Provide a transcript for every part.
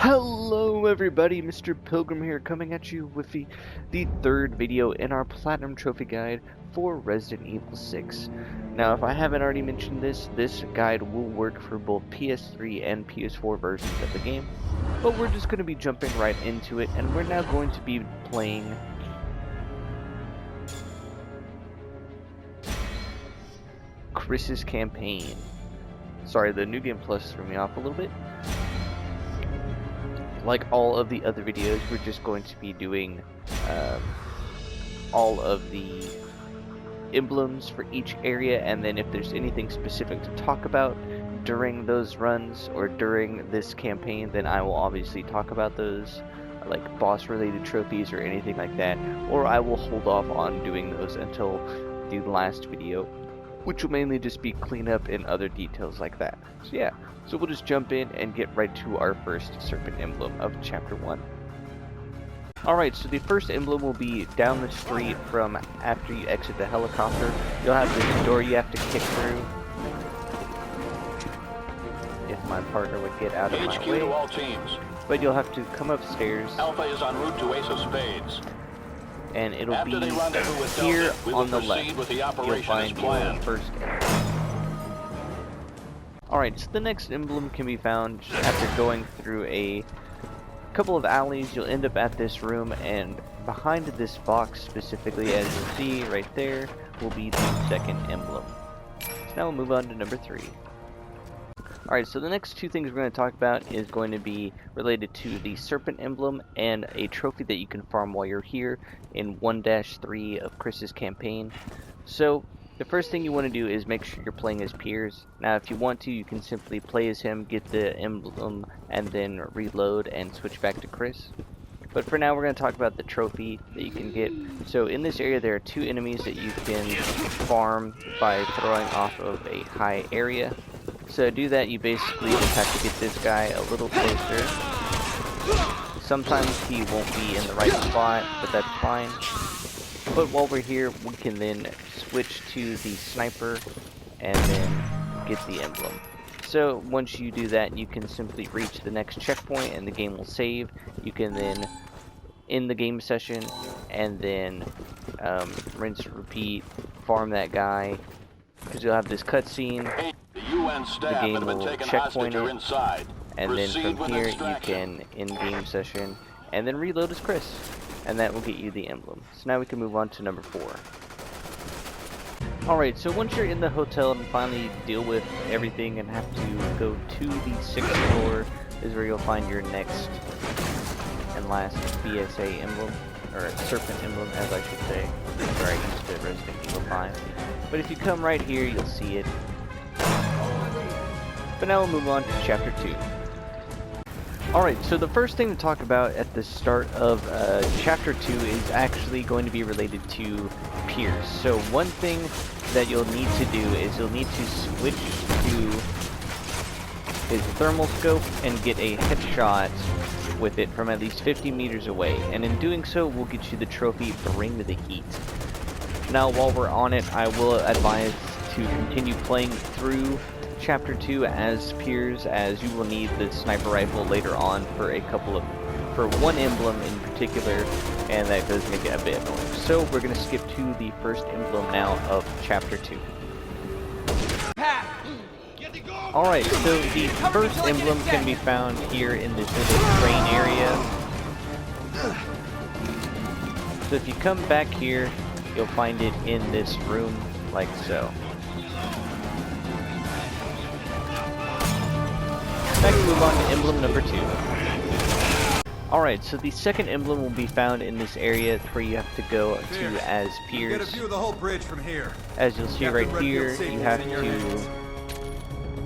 Hello everybody, Mr. Pilgrim here, coming at you with the third video in our Platinum Trophy Guide for Resident Evil 6. Now, if I haven't already mentioned this guide will work for both PS3 and PS4 versions of the game, but we're just going to be jumping right into it, and we're now going to be playing Chris's campaign. Sorry, the New Game Plus threw me off a little bit. Like all of the other videos, we're just going to be doing all of the emblems for each area, and then if there's anything specific to talk about during those runs or during this campaign, then I will obviously talk about those, like boss related trophies or anything like that, or I will hold off on doing those until the last video, which will mainly just be cleanup and other details like that. So yeah, so we'll just jump in and get right to our first serpent emblem of chapter 1. Alright, so the first emblem will be down the street from after you exit the helicopter. You'll have this door you have to kick through. If my partner would get out of my way. To all teams. But you'll have to come upstairs. Alpha is en route to Ace of Spades. And it'll be here on the left. You'll find your first emblem. Alright, so the next emblem can be found after going through a couple of alleys. You'll end up at this room, and behind this box specifically, as you'll see right there, will be the second emblem. So now we'll move on to number 3. Alright, so the next two things we're going to talk about is going to be related to the serpent emblem and a trophy that you can farm while you're here in 1-3 of Chris's campaign. So the first thing you want to do is make sure you're playing as Piers. Now if you want to, you can simply play as him, get the emblem, and then reload and switch back to Chris. But for now we're going to talk about the trophy that you can get. So in this area there are 2 enemies that you can farm by throwing off of a high area. So to do that, you basically just have to get this guy a little closer. Sometimes he won't be in the right spot, but that's fine. But while we're here, we can then switch to the sniper and then get the emblem. So once you do that, you can simply reach the next checkpoint and the game will save. You can then end the game session and then rinse and repeat, farm that guy, because you'll have this cutscene. The game will checkpoint it, and then from here you can end game session and then reload as Chris, and that will get you the emblem. So now we can move on to number 4. Alright, so once you're in the hotel and finally deal with everything and have to go to the 6th floor, is where you'll find your next and last BSA emblem, or serpent emblem as I should say. Sorry, I used it Resident Evil 5. But if you come right here, you'll see it. But now we'll move on to chapter 2. Alright, so the first thing to talk about at the start of chapter 2 is actually going to be related to Piers. So one thing that you'll need to do is you'll need to switch to his thermal scope and get a headshot with it from at least 50 meters away. And in doing so, we'll get you the trophy Bring the Heat. Now while we're on it, I will advise to continue playing through chapter 2 as Piers, as you will need the sniper rifle later on for one emblem in particular, and that does make it a bit annoying. So we're going to skip to the first emblem now of chapter 2. Alright, so the first emblem can be found here in this little train area. So if you come back here, you'll find it in this room, like so. Next, move on to emblem number 2. Alright, so the second emblem will be found in this area where you have to go to as Piers. Get a view of the whole bridge from here. As you'll see right here, you have to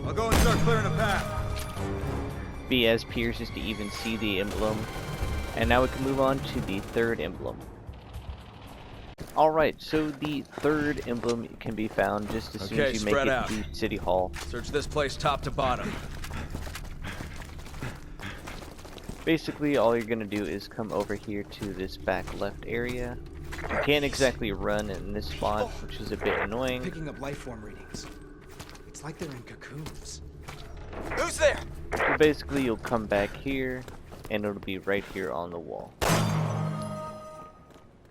I'll go and start clearing the path. Be as Piers just to even see the emblem. And now we can move on to the third emblem. Alright, so the third emblem can be found just as soon as you make it to City Hall. Search this place top to bottom. Basically, all you're going to do is come over here to this back left area. You can't exactly run in this spot, which is a bit annoying. Picking up life form readings. It's like they're in cocoons. Who's there? So basically, you'll come back here, and it'll be right here on the wall.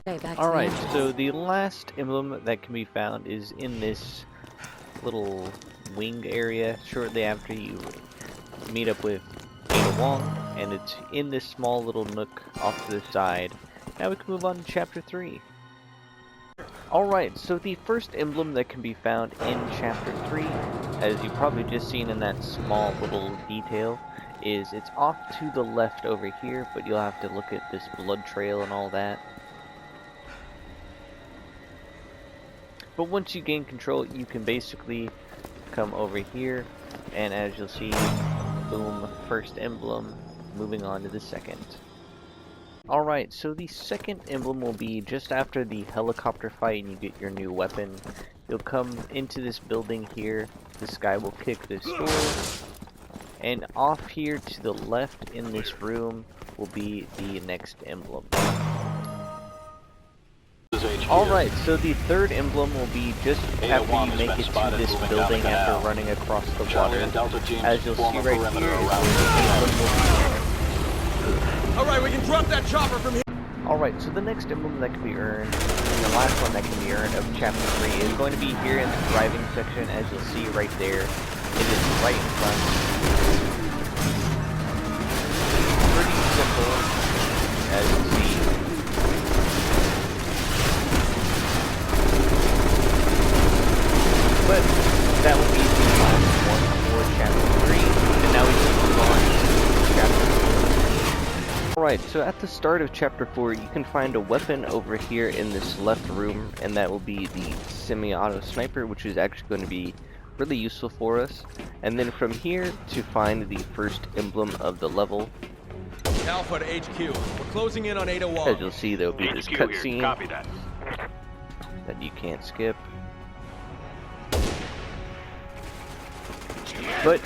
Okay, back to Alright, the entrance. so the last emblem that can be found is in this little wing area shortly after you meet up with Ada Wong, and it's in this small little nook off to the side. Now we can move on to Chapter 3. Alright, so the first emblem that can be found in Chapter 3, as you've probably just seen in that small little detail, is it's off to the left over here, but you'll have to look at this blood trail and all that. But once you gain control, you can basically come over here, and as you'll see, boom, first emblem, moving on to the second. Alright, so the second emblem will be just after the helicopter fight and you get your new weapon. You'll come into this building here, this guy will kick this door, and off here to the left in this room will be the next emblem. Alright, so the third emblem will be just after you make it to this building after running across the water. As you'll see right here, Alright, we can drop that chopper from here. Alright, so the next emblem that can be earned, and the last one that can be earned of Chapter 3 is going to be here in the driving section, as you'll see right there. It is right in front. Pretty simple, as you see. But that will be the last one for Chapter 3, and now we can move on to Chapter 4. Alright, so at the start of Chapter 4, you can find a weapon over here in this left room, and that will be the semi-auto sniper, which is actually going to be really useful for us. And then from here, to find the first emblem of the level. Alpha to HQ. We're closing in on Ada Wong. As you'll see, there will be this cutscene that you can't skip. But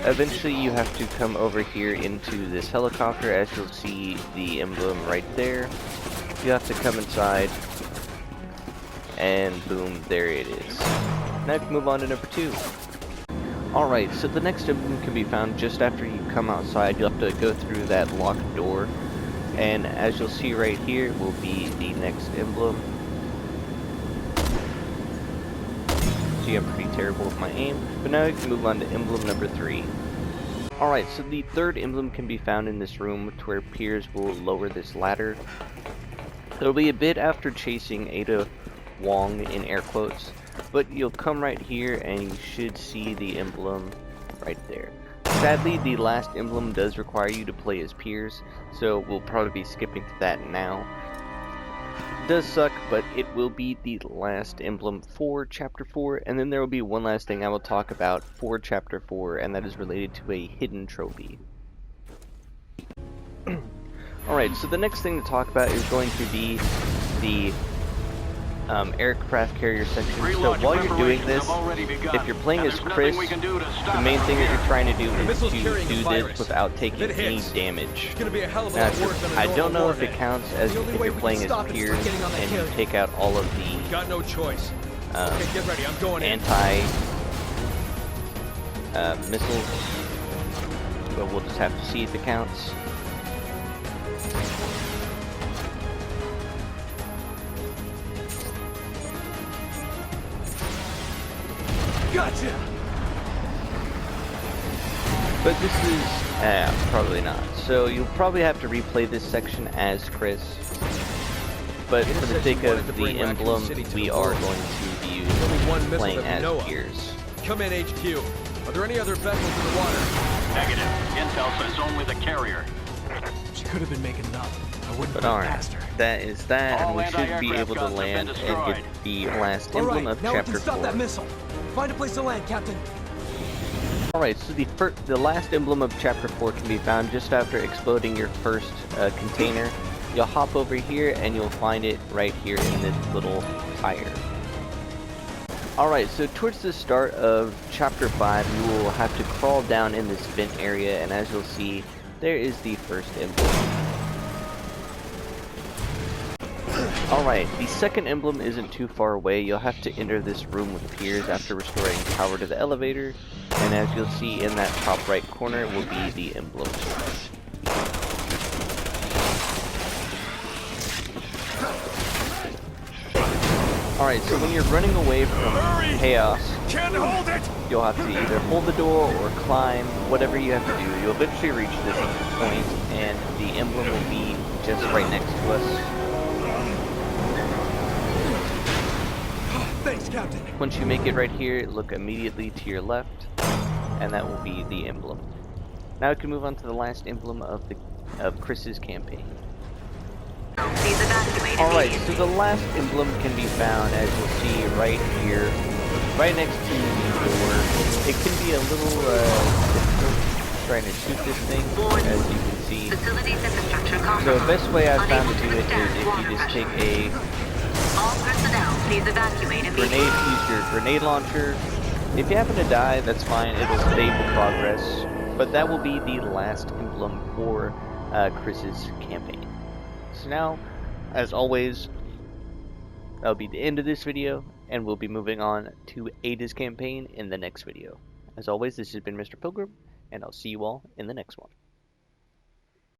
eventually you have to come over here into this helicopter, as you'll see the emblem right there. You have to come inside, and boom, there it is. Now you can move on to number 2. Alright, so the next emblem can be found just after you come outside. You'll have to go through that locked door, and as you'll see right here will be the next emblem. See, I'm pretty terrible with my aim, but now you can move on to emblem number 3. Alright, so the third emblem can be found in this room, to where Piers will lower this ladder. It'll be a bit after chasing Ada Wong in air quotes, but you'll come right here and you should see the emblem right there. Sadly, the last emblem does require you to play as Piers, so we'll probably be skipping to that now. It does suck, but it will be the last emblem for Chapter 4, and then there will be one last thing I will talk about for Chapter 4, and that is related to a hidden trophy. Alright, so the next thing to talk about is going to be the aircraft carrier section. So while you're doing this, if you're playing as Chris, the main thing that you're trying to do is to do this without taking any damage. Now, I don't know if it counts as if you're playing as Piers and you take out all of the anti missiles, but we'll just have to see if it counts. Gotcha! But this is, probably not. So you'll probably have to replay this section as Chris. But for the sake of the emblem, we are going to be playing as Piers. Come in, HQ. Are there any other vessels in the water? Negative. Intel says only the carrier. She could have been making enough. I wouldn't But put it alright, past her. that is that, and All we should be anti-aircraft able to guns have land been and get destroyed. the last emblem of now we Chapter can stop 4. that missile. Find a place to land, Captain. Alright, so the last emblem of Chapter 4 can be found just after exploding your first container. You'll hop over here and you'll find it right here in this little tire. Alright, so towards the start of Chapter 5, you will have to crawl down in this vent area, and as you'll see, there is the first emblem. Alright, the second emblem isn't too far away. You'll have to enter this room with Piers after restoring power to the elevator, and as you'll see in that top right corner will be the emblem. Alright, so when you're running away from chaos, Can't hold it! you'll have to either hold the door or climb, whatever you have to do. You'll eventually reach this point, and the emblem will be just right next to us. Thanks, Captain. Once you make it right here, look immediately to your left, and that will be the emblem. Now we can move on to the last emblem of Chris's campaign. Alright, so the last emblem can be found, as you'll see right here, right next to the door. It can be a little difficult trying to shoot this thing, as you can see. So the best way I've found to do it is if you just take a grenade, use your grenade launcher. If you happen to die, that's fine, it'll save the progress. But that will be the last emblem for Chris's campaign. So now, as always, that'll be the end of this video, and we'll be moving on to Ada's campaign in the next video. As always, this has been Mr. Pilgrim, and I'll see you all in the next one.